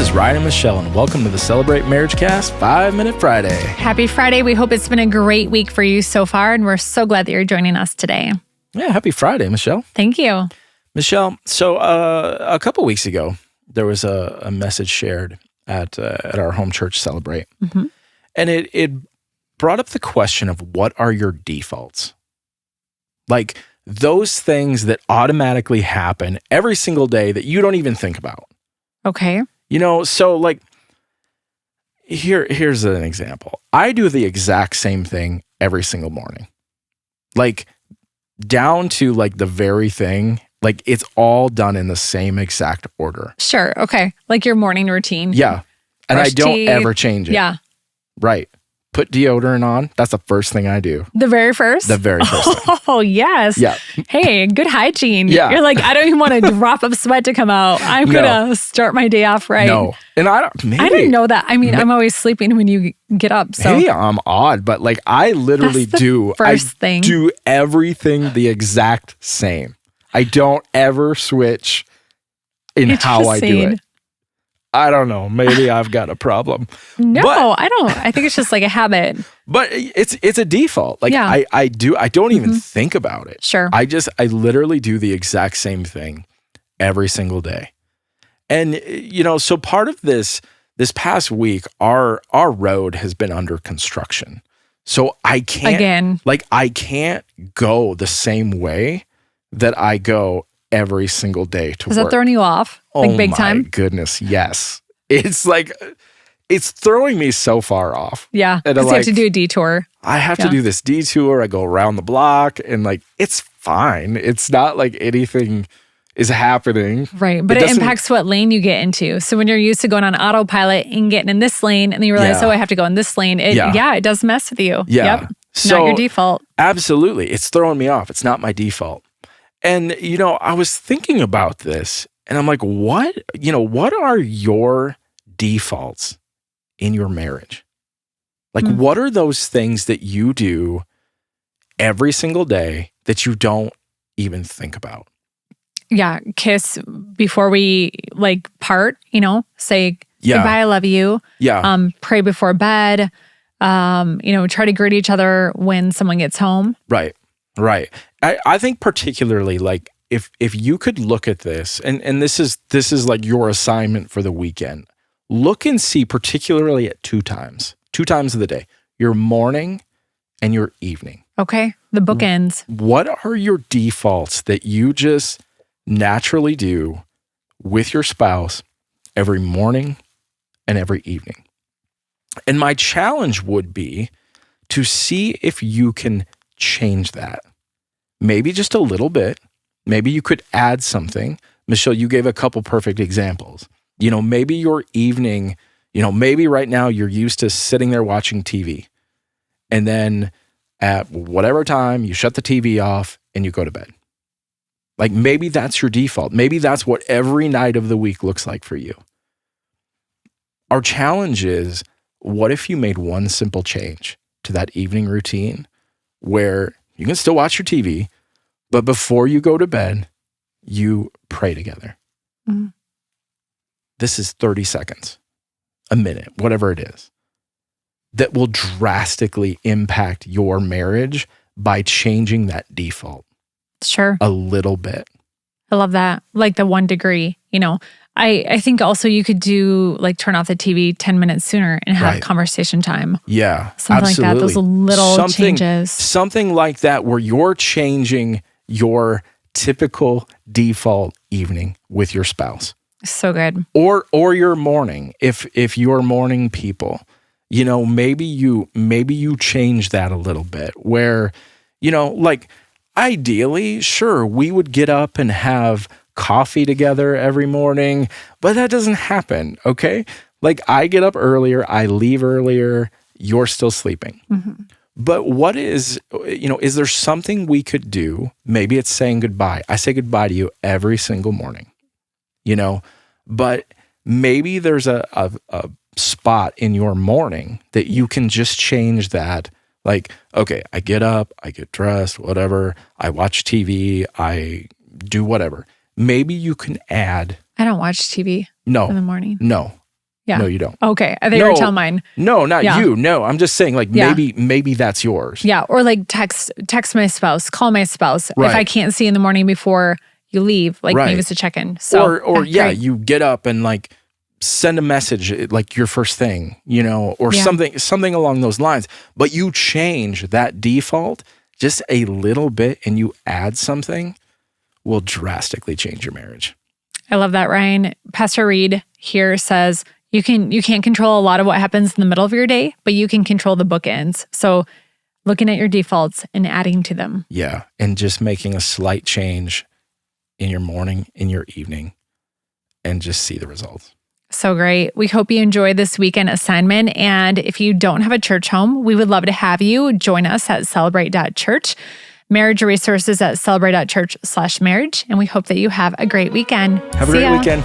is Ryan and Michelle, and welcome to the Celebrate MarriageCast 5-Minute Friday. Happy Friday. We hope it's been a great week for you so far, and we're so glad that you're joining us today. Yeah, happy Friday, Michelle. Thank you. Michelle, so a couple weeks ago, there was a message shared at our home church, Celebrate. Mm-hmm. And it brought up the question of what are your defaults? Like those things that automatically happen every single day that you don't even think about. Okay. You know, so like here's an example. I do the exact same thing every single morning. Like down to like the very thing, like it's all done in the same exact order. Sure. Okay. Like your morning routine. Yeah. And Brush I don't teeth. ever change it. Yeah. Right. Put deodorant on. That's the first thing I do. The very first? The very first thing. Oh, yes. Yeah. Hey, good hygiene. Yeah. You're like, I don't even want a drop of sweat to come out. I'm going to start my day off right. No. And I didn't know that. I mean, I'm always sleeping when you get up. So maybe I'm odd, but like I literally do everything the exact same. I don't ever switch in how I do it. I don't know. Maybe I've got a problem. No, I don't. I think it's just like a habit. But it's a default. Like yeah. I don't even think about it. Sure. I literally do the exact same thing every single day. And you know, so part of this past week, our road has been under construction. So I can't go the same way that I go every single day to work. Is that throwing you off? Like big time? Oh my goodness, yes. It's like, it's throwing me so far off. Yeah, because you have to do a detour. I have to do this detour. I go around the block and like, it's fine. It's not like anything is happening. Right, but it impacts what lane you get into. So when you're used to going on autopilot and getting in this lane and then you realize, I have to go in this lane. It does mess with you. Yeah. Yep. So, not your default. Absolutely. It's throwing me off. It's not my default. And, you know, I was thinking about this and I'm like, what are your defaults in your marriage? Like, what are those things that you do every single day that you don't even think about? Yeah. Kiss before we like part, say goodbye, I love you. Yeah. Pray before bed. Try to greet each other when someone gets home. Right. Right. I think particularly like if you could look at this and this is like your assignment for the weekend, look and see particularly at two times of the day, your morning and your evening. Okay. The bookends. What are your defaults that you just naturally do with your spouse every morning and every evening? And my challenge would be to see if you can change that. Maybe just a little bit. Maybe you could add something. Michelle, you gave a couple perfect examples. You know, maybe your evening, maybe right now you're used to sitting there watching TV. And then at whatever time, you shut the TV off and you go to bed. Like maybe that's your default. Maybe that's what every night of the week looks like for you. Our challenge is, what if you made one simple change to that evening routine where you can still watch your TV, but before you go to bed, you pray together. Mm-hmm. This is 30 seconds, a minute, whatever it is, that will drastically impact your marriage by changing that default. Sure. A little bit. I love that. Like the 1 degree, I think also you could do like turn off the TV 10 minutes sooner and have conversation time. Yeah, something absolutely. like that. Those little changes. Something like that where you're changing your typical default evening with your spouse. So good. Or your morning. If you're morning people, maybe you change that a little bit where, like ideally, sure, we would get up and have coffee together every morning, but that doesn't happen, okay? Like I get up earlier, I leave earlier, you're still sleeping. Mm-hmm. But what is there something we could do? Maybe it's saying goodbye. I say goodbye to you every single morning, but maybe there's a spot in your morning that you can just change that. Like, okay, I get up, I get dressed, whatever, I watch TV, I do whatever. Maybe you can add. I don't watch TV in the morning. No. Yeah. No, you don't. Okay. They were telling mine. No, not you. No, I'm just saying like maybe that's yours. Yeah. Or like text my spouse, call my spouse. Right. If I can't see in the morning before you leave, like maybe it's a check-in. So, or you get up and like send a message like your first thing, or something along those lines. But you change that default just a little bit and you add something will drastically change your marriage. I love that, Ryan. Pastor Reed here says, you can't control a lot of what happens in the middle of your day, but you can control the bookends. So looking at your defaults and adding to them. Yeah. And just making a slight change in your morning, in your evening, and just see the results. So great. We hope you enjoyed this weekend assignment. And if you don't have a church home, we would love to have you join us at celebrate.church. Marriage resources at celebrate.church/marriage. And we hope that you have a great weekend. Have a great weekend.